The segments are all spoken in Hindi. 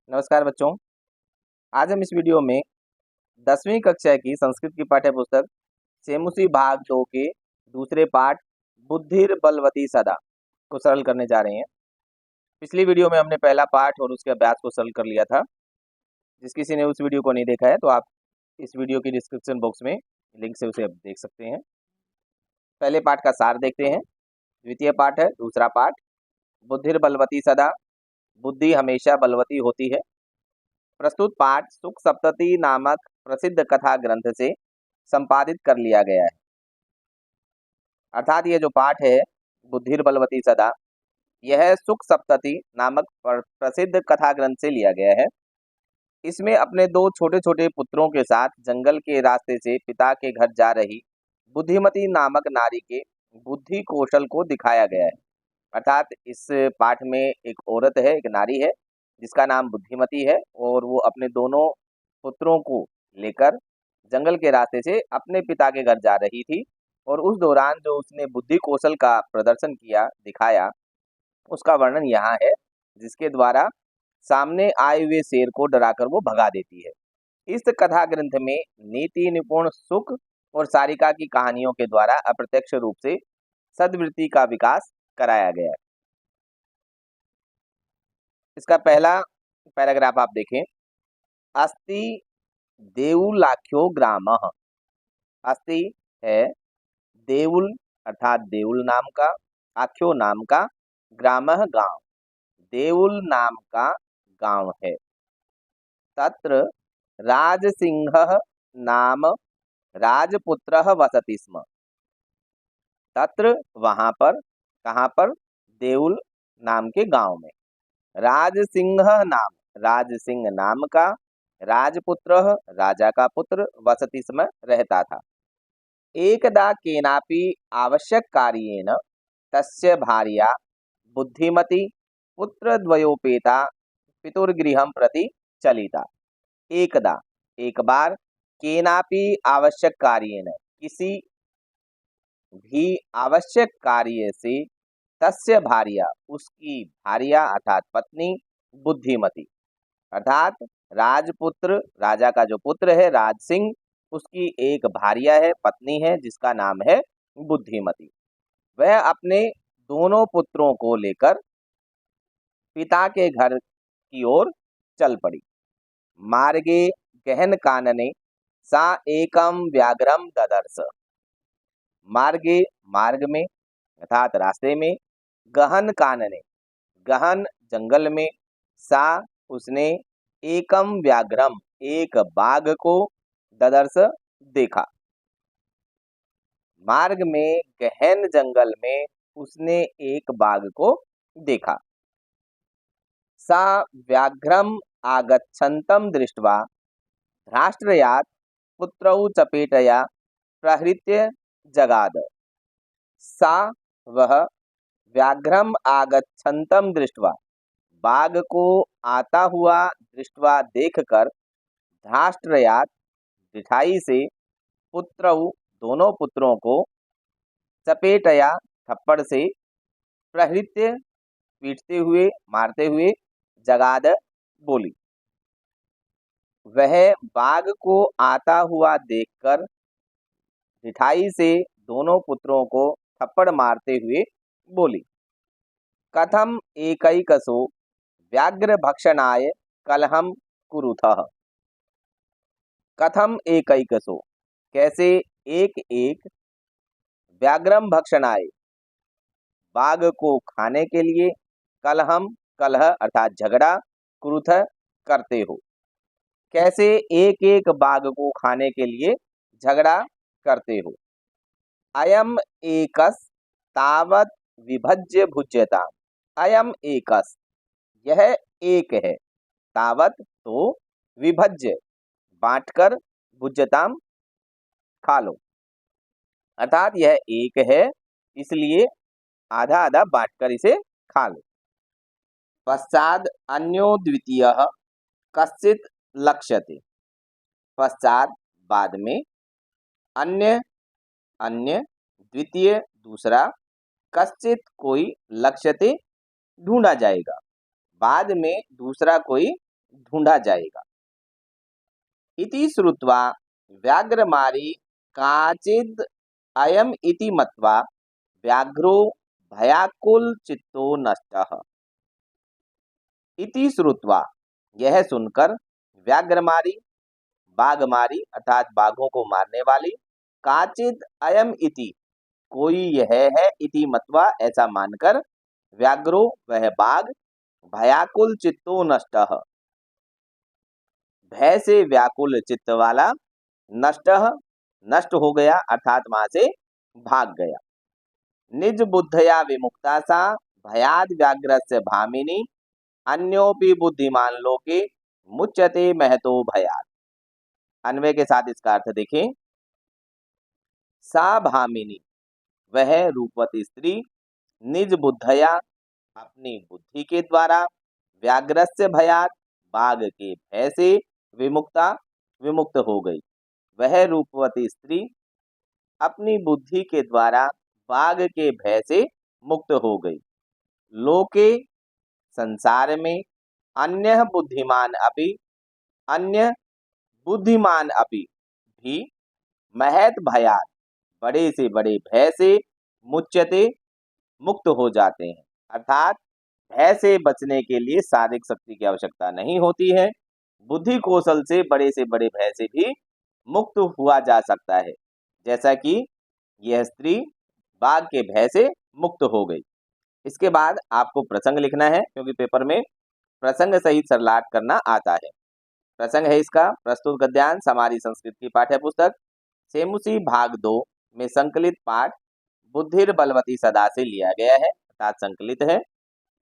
नमस्कार बच्चों। आज हम इस वीडियो में 10वीं कक्षा की संस्कृत की पाठ्य पुस्तक सेमुसी भाग 2 के दूसरे पाठ बुद्धिर बलवती सदा को सरल करने जा रहे हैं। पिछली वीडियो में हमने पहला पाठ और उसके अभ्यास को सरल कर लिया था। जिस किसी ने उस वीडियो को नहीं देखा है तो आप इस वीडियो की डिस्क्रिप्शन बॉक्स में लिंक से उसे देख सकते हैं। पहले पाठ का सार देखते हैं। द्वितीय पाठ है दूसरा पाठ, बुद्धिर बलवती सदा, बुद्धि हमेशा बलवती होती है। प्रस्तुत पाठ सुख सप्तति नामक प्रसिद्ध कथा ग्रंथ से संपादित कर लिया गया है। अर्थात ये जो पाठ है बुद्धिर बलवती सदा, यह सुख सप्तति नामक प्रसिद्ध कथा ग्रंथ से लिया गया है। इसमें अपने दो छोटे छोटे पुत्रों के साथ जंगल के रास्ते से पिता के घर जा रही बुद्धिमती नामक नारी के बुद्धि कौशल को दिखाया गया है। अर्थात इस पाठ में एक औरत है, एक नारी है जिसका नाम बुद्धिमती है और वो अपने दोनों पुत्रों को लेकर जंगल के रास्ते से अपने पिता के घर जा रही थी और उस दौरान जो उसने बुद्धि कौशल का प्रदर्शन किया, दिखाया, उसका वर्णन यहाँ है, जिसके द्वारा सामने आए हुए शेर को डराकर वो भगा देती है। इस कथा ग्रंथ में नीति निपुण सुख और सारिका की कहानियों के द्वारा अप्रत्यक्ष रूप से सद्वृत्ति का विकास कराया गया है। इसका पहला पैराग्राफ आप देखें। अस्ति देउलाख्यो ग्रामः। अस्ति है देउल अर्थात देउल नाम का, आख्यो नाम का, ग्रामः गांव, देउल नाम का गांव है। तत्र राजसिंहः नाम राजपुत्रः वसति स्म। तत्र वहां पर, कहां पर? देउल नाम के गांव में। राजसिंह नाम, राजसिंह नाम का, राजपुत्र राजा का पुत्र, वसति स्म रहता था। एकदा केनापि आवश्यक कार्येन तस्य भार्या बुद्धिमती पुत्रद्वयोपेता पितुर्गृहं प्रति चलिता। एकदा, एक बार, केनापि आवश्यक कार्येन, किसी भी आवश्यक कार्य से, तस्य भार्या, उसकी भार्या अर्थात पत्नी, बुद्धिमती अर्थात राजपुत्र, राजा का जो पुत्र है राज सिंह, उसकी एक भार्या है, पत्नी है, जिसका नाम है बुद्धिमती। वह अपने दोनों पुत्रों को लेकर पिता के घर की ओर चल पड़ी। मार्गे गहन कानने सा एकम व्याघ्रम ददर्श। मार्गे, मार्ग में अर्थात रास्ते में, गहन कानने, गहन जंगल में, सा उसने, एकम व्याघ्रम, एक बाघ को, ददर्श देखा। मार्ग में गहन जंगल में उसने एक बाघ को देखा। सा व्याघ्रम आगच्छन्तं दृष्ट्वा धृष्ट्रयात् पुत्रौ चपेटया प्रहृत्य जगाद। सा, वह, व्याघ्रम आगच्छन्तं दृष्ट्वा, बाघ को आता हुआ दृष्ट्वा देखकर, धाष्ट्रयात्, दिठाई से, पुत्रौ, दोनों पुत्रों को, चपेटया, थप्पड़ से, प्रहृत्य, पीटते हुए, मारते हुए, जगाद, बोली। वह बाघ को आता हुआ देखकर दिठाई से दोनों पुत्रों को थप्पड़ मारते हुए बोली, कथम एकैकसो व्याघ्र भक्षणाय कलहम कुरुथः। कथम एकैकसो, कैसे, एक एक, व्याघ्रम भक्षणाय, बाघ को खाने के लिए, कलहम, कलह अर्थात झगड़ा, कुरुथ, करते हो। कैसे एक एक बाघ को खाने के लिए झगड़ा करते हो। अयम एकस तावत विभज्य भुज्यता। अयम एकस, यह एक है, तावत तो, विभज्य बांटकर, भुज्यताम खा लो। अर्थात यह एक है इसलिए आधा आधा बांटकर इसे खा लो। पश्चात अन्यो द्वितीयः कश्चित् लक्ष्यते। पश्चात, बाद में, अन्य, अन्य, द्वितीय, दूसरा, कश्चित, कोई, लक्ष्यते, ढूंढा जाएगा। बाद में दूसरा कोई ढूंढा जाएगा। इति श्रुत्वा व्याघ्रमारी काचिद अयम इति मत्वा व्याघ्रो भयाकुल चित्तो नष्टः। इति श्रुत्वा, यह सुनकर, व्याघ्रमारी, बाघमारी अर्थात बाघों को मारने वाली, काचिद अयम इति, कोई यह है, इति मत्वा ऐसा मानकर, व्याघ्रो वह बाघ, भयाकुल चित्तो नष्टः भय से व्याकुल चित्त वाला, नष्टः नष्ट हो गया अर्थात वहां से भाग गया। निज बुद्धया विमुक्ता सा भयाद व्याघ्रस्य भामिनी अन्योपि बुद्धिमान लोके मुच्यते महतो भयाद। अन्वय के साथ इसका अर्थ देखें। सा भामिनी, वह रूपवती स्त्री, निज बुद्धया अपनी बुद्धि के द्वारा, व्याघ्रस्य भयात बाघ के भय से, विमुक्ता विमुक्त हो गई। वह रूपवती स्त्री अपनी बुद्धि के द्वारा बाघ के भय से मुक्त हो गई। लोके संसार में, अन्य बुद्धिमान अपि, अन्य बुद्धिमान अपि भी, महत भयात बड़े से बड़े भय से, मुच्यते मुक्त हो जाते हैं। अर्थात भय से बचने के लिए शारीरिक शक्ति की आवश्यकता नहीं होती है, बुद्धि कौशल से बड़े भय से भी मुक्त हुआ जा सकता है, जैसा कि यह स्त्री बाघ के भय से मुक्त हो गई। इसके बाद आपको प्रसंग लिखना है, क्योंकि पेपर में प्रसंग सहित सरलाट करना आता है। प्रसंग है इसका प्रस्तुत गद्यांश हमारी संस्कृत की पाठ्य पुस्तक सेमुसी भाग 2 में संकलित पाठ बुद्धिर बलवती सदा से लिया गया है अर्थात संकलित है।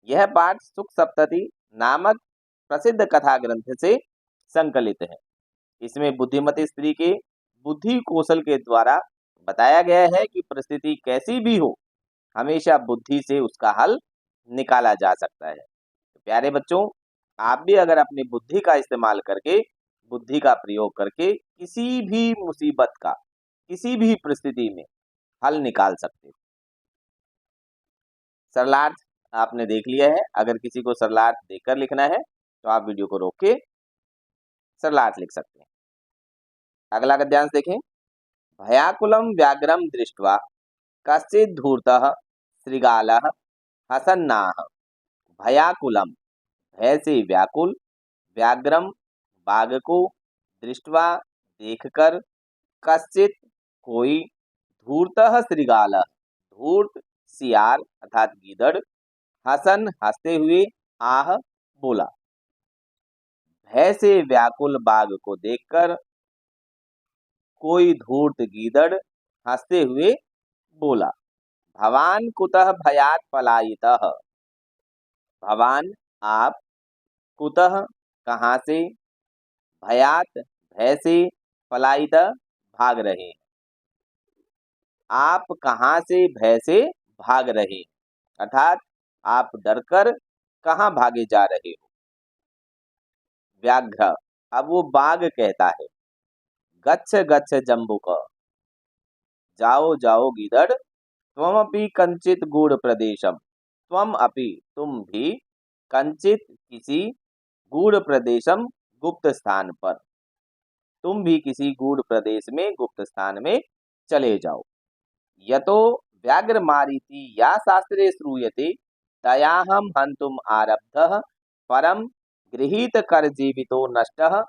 यह पाठ सुख सप्तति नामक प्रसिद्ध कथा ग्रंथ से संकलित है। इसमें बुद्धिमती स्त्री के बुद्धि कौशल के द्वारा बताया गया है कि परिस्थिति कैसी भी हो, हमेशा बुद्धि से उसका हल निकाला जा सकता है। तो प्यारे बच्चों, आप भी अगर अपनी बुद्धि का इस्तेमाल करके, बुद्धि का प्रयोग करके किसी भी मुसीबत का, किसी भी परिस्थिति में हल निकाल सकते हो। सरलार्थ आपने देख लिया है। अगर किसी को सरलार्थ देखकर लिखना है तो आप वीडियो को रोक के सरलार्थ लिख सकते हैं। अगला गद्यांश देखें। भयाकुलम व्याघ्रम दृष्ट्वा कश्चित् धूर्तः श्रृगालः हसन्नाह। भयाकुलम, भय से व्याकुल, व्याघ्रम, बाघ को, दृष्ट्वा, देखकर, कश्चित्, कोई, धूर्तः श्रृगालः, धूर्त सियार अर्थात गीदड़, हसन हंसते हुए, आह बोला। भय से व्याकुल बाघ को देखकर कोई धूर्त गीदड़ हंसते हुए बोला, भवान कुतः भयात पलायितः। भवान आप, कुतः कहाँ से, भयात भय से, पलायित भाग रहे, आप कहाँ से भय से भाग रहे, अर्थात आप डरकर कहाँ भागे जा रहे हो। व्याघ्र, अब वो बाघ कहता है, गच्छ गच्छ जम्बुक, जाओ जाओ गीदड़, त्वमपि कंचित गूढ़ प्रदेशम, त्वम अपि तुम भी, कंचित किसी, गूढ़ प्रदेशम गुप्त स्थान पर, तुम भी किसी गूढ़ प्रदेश में, गुप्त स्थान में चले जाओ। यतो व्याघ्र मारीति या शास्त्रे श्रूयते तयाहम हंतुम आरब्धः परम गृहीत कर जीवितो नष्टः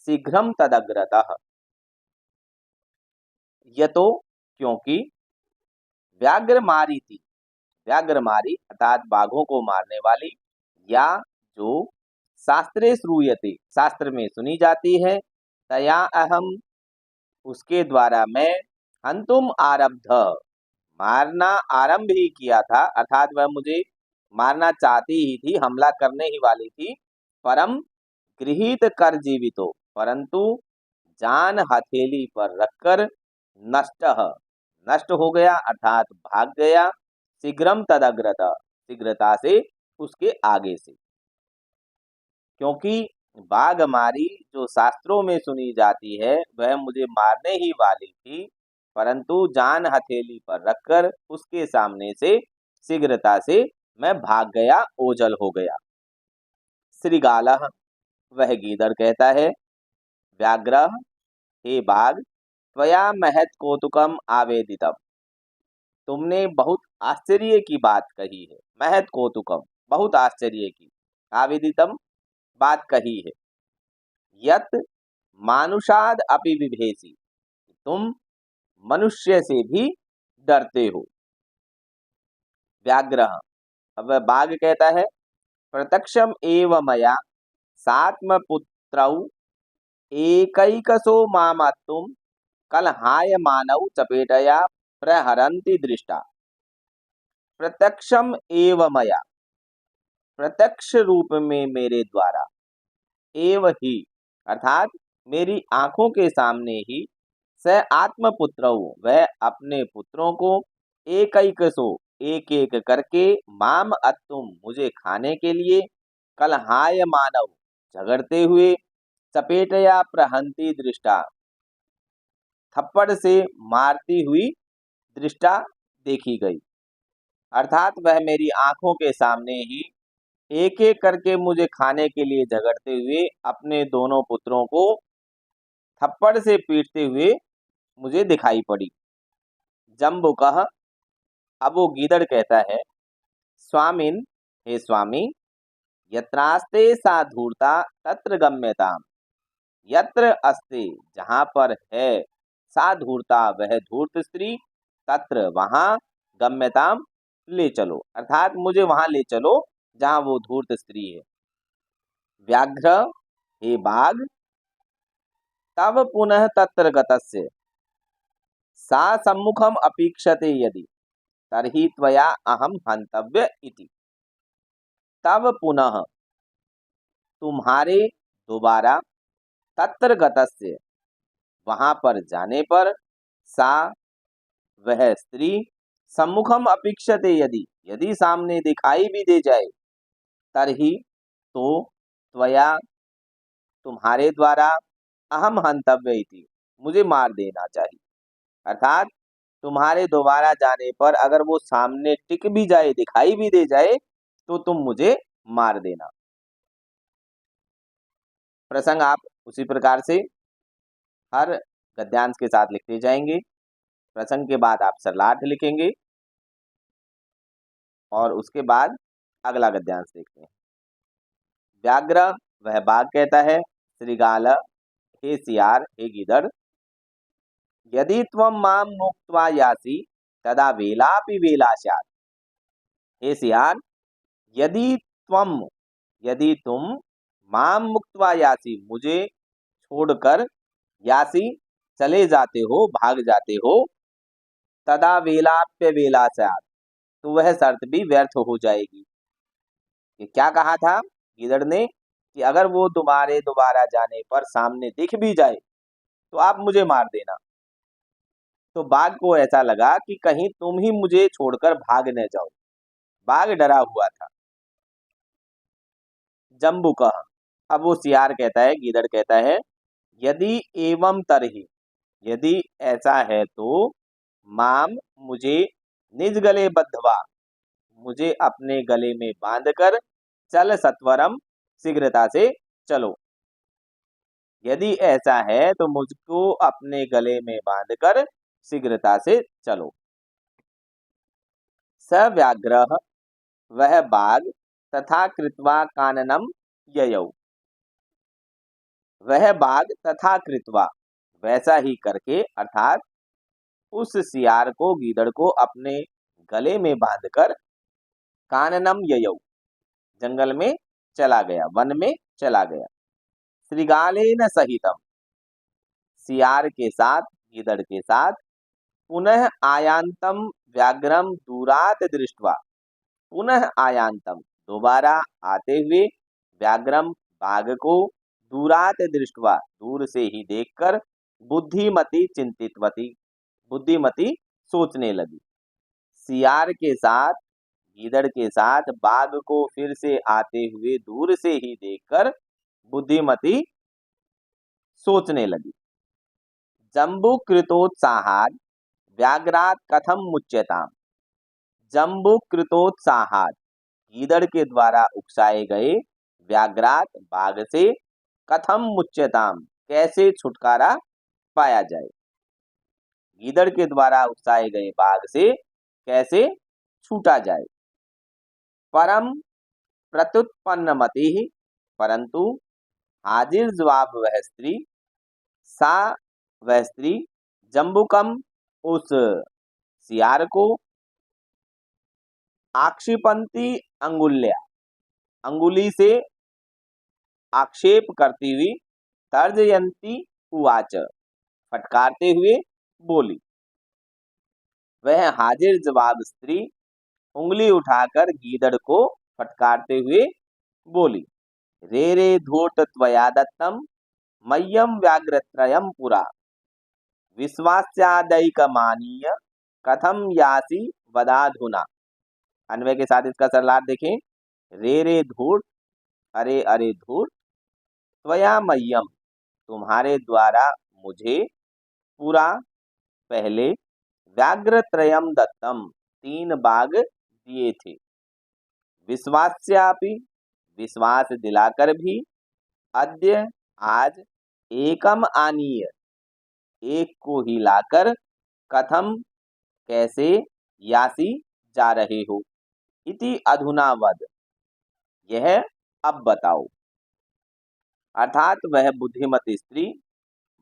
शीघ्रम तदग्रतः। यतो, क्योंकि, व्याघ्र मारीति, व्याघ्र मारी अर्थात बाघों को मारने वाली, या जो, शास्त्रे श्रूयते शास्त्र में सुनी जाती है, तया अहम उसके द्वारा मैं, हंतुम आरब्ध मारना आरंभ ही किया था अर्थात वह मुझे मारना चाहती ही थी, हमला करने ही वाली थी, परम गृहीत कर जीवितो परंतु जान हथेली पर रखकर, नष्ट नष्ट हो गया अर्थात भाग गया, शीघ्रम तदग्रत शीघ्रता से उसके आगे से। क्योंकि बाघ मारी जो शास्त्रों में सुनी जाती है वह मुझे मारने ही वाली थी, परंतु जान हथेली पर रखकर उसके सामने से शीघ्रता से मैं भाग गया, ओझल हो गया। श्रृगालः, वह गीदड़ कहता है, व्याघ्रः, हे बाघ, त्वया महत् कौतुकम आवेदितम, तुमने बहुत आश्चर्य की बात कही है। महत् कौतुकम, बहुत आश्चर्य की, आवेदितम, बात कही है। यत मानुषाद अपि विभेसी, तुम मनुष्य से भी डरते हो। व्याघ्रः, अब वह बाघ कहता है, प्रत्यक्षम एव मया सात्मपुत्रौ एकैकसो मामत्तुं कलहाय मानव चपेटया प्रहरन्ति दृष्टा। प्रत्यक्षम एव मया, प्रत्यक्ष रूप में मेरे द्वारा, एव ही, अर्थात मेरी आंखों के सामने ही, स आत्मपुत्रौ, वह अपने पुत्रों को, एकैकसो, एक एक करके, माम अत्तुम, मुझे खाने के लिए, कलहाय मानव, झगड़ते हुए, चपेटया प्रहंती दृष्टा, थप्पड़ से मारती हुई दृष्टा, देखी गई। अर्थात वह मेरी आंखों के सामने ही एक एक करके मुझे खाने के लिए झगड़ते हुए अपने दोनों पुत्रों को थप्पड़ से पीटते हुए मुझे दिखाई पड़ी। जम्बुकः, अब वो गीदड़ कहता है, स्वामिन, हे स्वामी, यत्रास्ते सा धूर्ता तत्र गम्यताम, यत्र अस्ते, जहाँ पर है, सा धूर्ता, वह धूर्त स्त्री, तत्र, वहाँ, गम्यताम, ले चलो, अर्थात मुझे वहां ले चलो जहाँ वो धूर्त स्त्री है। व्याघ्र, हे बाघ, तव पुनः तत्र गतस्य सा सम्मुखम अपेक्षते यदि तर्हि त्वया अहम हंतव्य इति। तव पुनः, तुम्हारे दोबारा, तत्र गतस्य, वहां पर जाने पर, सा, वह स्त्री, सम्मुखम अपेक्षते यदि, यदि सामने दिखाई भी दे जाए, तरही, तो, त्वया, तुम्हारे द्वारा, अहम हंतव्य इति, मुझे मार देना चाहिए। अर्थात तुम्हारे दोबारा जाने पर अगर वो सामने टिक भी जाए, दिखाई भी दे जाए, तो तुम मुझे मार देना। प्रसंग आप उसी प्रकार से हर गद्यांश के साथ लिखते जाएंगे। प्रसंग के बाद आप सरलार्थ लिखेंगे और उसके बाद अगला गद्यांश देखते हैं। व्याघ्र, वह बाघ कहता है, श्रीगाल, हे सियार, हे गीदड़, यदि त्वं मां मुक्त्वा यासि तदा वेलापि वेला स्यात्। हे सियार, यदि त्वं, यदि तुम, मां मुक्त्वा यासि, मुझे छोड़कर, यासि, चले जाते हो, भाग जाते हो, तदा वेलाप्य वेला स्यात्, तो वह शर्त भी व्यर्थ हो जाएगी। ये क्या कहा था गीदड़ ने कि अगर वो तुम्हारे दोबारा जाने पर सामने दिख भी जाए तो आप मुझे मार देना। तो बाघ को ऐसा लगा कि कहीं तुम ही मुझे छोड़कर भाग न जाओ। बाघ डरा हुआ था। जम्बुकः, अब वो सियार कहता है, गीदड़ कहता है, यदि एवं तरही, यदि ऐसा है तो, माम, मुझे, निज गले बद्धवा, मुझे अपने गले में बांधकर, चल सत्वरम, शीघ्रता से चलो। यदि ऐसा है तो मुझको अपने गले में बांधकर शीघ्रता से चलो। स व्याघ्रः, वह बाघ, तथा कृत्वा काननम ययौ, वह बाघ तथा कृत्वा, वैसा ही करके, अर्थात उस सियार को, गीदड़ को अपने गले में बांधकर, काननम ययौ, जंगल में चला गया, वन में चला गया। श्रीगालेन सहितम, सियार के साथ, गीदड़ के साथ, पुनः आयांतम व्याघ्रम दूरात दृष्ट्वा, पुनः आयांतम, दोबारा आते हुए, व्याघ्रम, बाघ को, दूरात दृष्ट्वा, दूर से ही देखकर, बुद्धिमती चिंतितवती, बुद्धिमती सोचने लगी। सियार के साथ, गीदड़ के साथ, बाघ को फिर से आते हुए दूर से ही देखकर बुद्धिमती सोचने लगी। जम्बू कृतोत्साहाद व्याघ्रात कथम मुच्यताम, जम्बू कृतोत्साहाद, गीदड़ के द्वारा उकसाए गए, व्याघ्रात, बाघ से, कथम मुच्यताम, कैसे छुटकारा पाया जाए। गीदड़ के द्वारा उकसाए गए बाघ से कैसे छूटा जाए। परम प्रत्युत्पन्नमति, परंतु हाजिर जवाब वह स्त्री, सा वह स्त्री, जम्बुकम उस सियार को, आक्षिपंती अंगुल्या, अंगुली से आक्षेप करती हुई, तर्जयंती उवाच, फटकारते हुए बोली। वह हाजिर जवाब स्त्री उंगली उठाकर गीदड़ को फटकारते हुए बोली, रे रे धूर्त त्वया दत्तम मह्यम व्याघ्रत्रयम पुरा, विश्वास्यादैकमानीय कथम यासी वदाधुना। अन्वय के साथ इसका सरलार्थ देखें। रे रे धूर्त, अरे अरे धूर्त, त्वया मह्यम, तुम्हारे द्वारा मुझे, पूरा पहले, व्याघ्रत्रयम दत्तम, 3 बाघ दिए थे, विश्वास्यापि, विश्वास दिलाकर भी, अद्य आज, एकम आनीय, एक को ही लाकर, कथम कैसे, यासी जा रहे हो, इति अधुना वद, यह अब बताओ। अर्थात वह बुद्धिमती स्त्री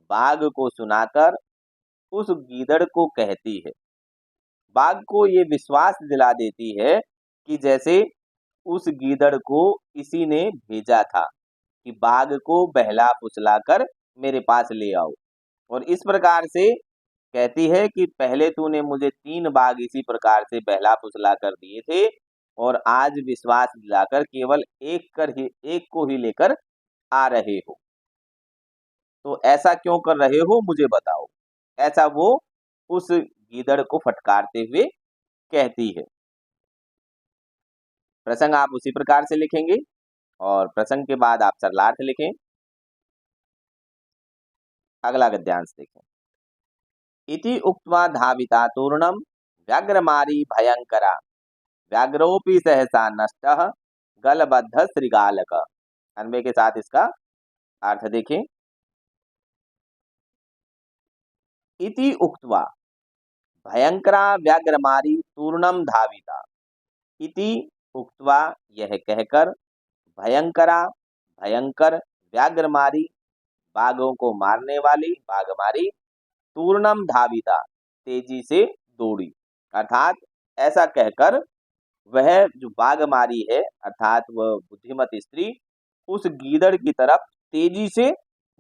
बाघ को सुनाकर उस गीदड़ को कहती है, बाघ को ये विश्वास दिला देती है कि जैसे उस गीदड़ को किसी ने भेजा था कि बाघ को बहला फुसलाकर मेरे पास ले आओ, और इस प्रकार से कहती है कि पहले तूने मुझे 3 बाघ इसी प्रकार से बहला फुसला कर दिए थे, और आज विश्वास दिलाकर केवल एक को ही लेकर आ रहे हो, तो ऐसा क्यों कर रहे हो मुझे बताओ। ऐसा वो उस गीदड़ को फटकारते हुए कहती है। प्रसंग आप उसी प्रकार से लिखेंगे और प्रसंग के बाद आप सरलार्थ लिखें। अगला गद्यांश देखें। इति उक्त्वा धाविता तूर्णम व्याघ्रमारी भयंकरा, व्याघ्रोपि सहसा नष्टः गलबद्ध श्रृगालक। अन्वय के साथ इसका अर्थ देखें। इति उक्त्वा, भयंकरा व्याघ्रमारी तूर्णम धाविता। इति उक्त्वा, यह कहकर, भयंकरा, भयंकर, व्याघ्रमारी, बाघों को मारने वाली बाघमारी, तूर्णम धाविता, तेजी से दौड़ी। अर्थात ऐसा कहकर वह जो बाघमारी है, अर्थात वह बुद्धिमती स्त्री उस गीदड़ की तरफ तेजी से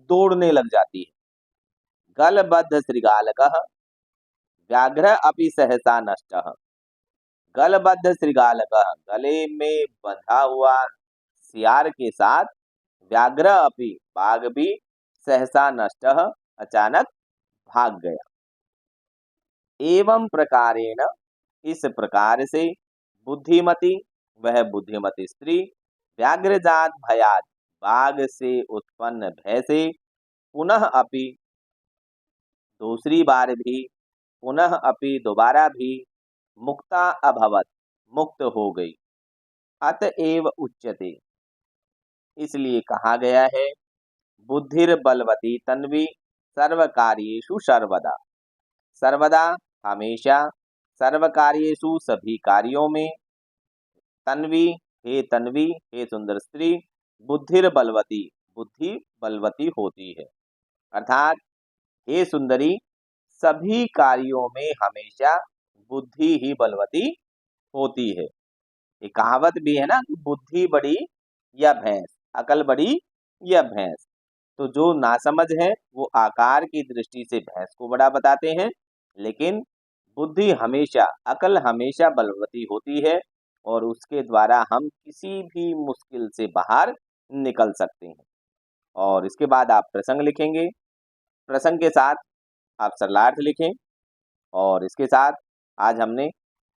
दौड़ने लग जाती है। गलबद्ध श्रृगालकः, व्याघ्र अपि सहसा नष्टः। गलबद्ध श्रृगालकः, गले में बंधा हुआ सियार के साथ, व्याघ्र अपि, बाघ भी, सहसा नष्टः, अचानक भाग गया। एवं प्रकारेण, इस प्रकार से, बुद्धिमती, वह बुद्धिमती स्त्री, व्याघ्रजात भयात, बाघ से उत्पन्न भय से, पुनः अपि, दूसरी बार भी, पुनः अपि, दोबारा भी, मुक्ता अभवत, मुक्त हो गई। अतएव उच्यते, इसलिए कहा गया है, बुद्धिर बलवती तन्वी सर्वकार्येषु सर्वदा, सर्वदा हमेशा, सर्वकार्येषु सभी कार्यों में, तन्वी, हे सुंदर स्त्री, बुद्धिर बलवती, बुद्धि बलवती होती है। अर्थात हे सुंदरी, सभी कार्यों में हमेशा बुद्धि ही बलवती होती है। ये कहावत भी है ना, बुद्धि बड़ी या भैंस, अकल बड़ी या भैंस। तो जो नासमझ है वो आकार की दृष्टि से भैंस को बड़ा बताते हैं, लेकिन बुद्धि हमेशा, अकल हमेशा बलवती होती है, और उसके द्वारा हम किसी भी मुश्किल से बाहर निकल सकते हैं। और इसके बाद आप प्रसंग लिखेंगे, प्रसंग के साथ आप सरलार्थ लिखें। और इसके साथ आज हमने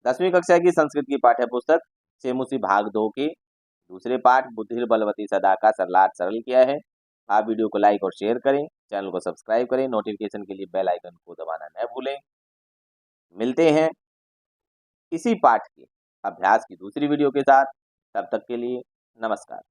10वीं कक्षा की संस्कृत की पाठ्य पुस्तक सेमुसी भाग 2 के दूसरे पाठ बुद्धिर बलवती सदा का सरलार्थ सरल किया है। आप वीडियो को लाइक और शेयर करें, चैनल को सब्सक्राइब करें, नोटिफिकेशन के लिए बेल आइकन को दबाना न भूलें। मिलते हैं इसी पाठ के अभ्यास की दूसरी वीडियो के साथ, तब तक के लिए नमस्कार।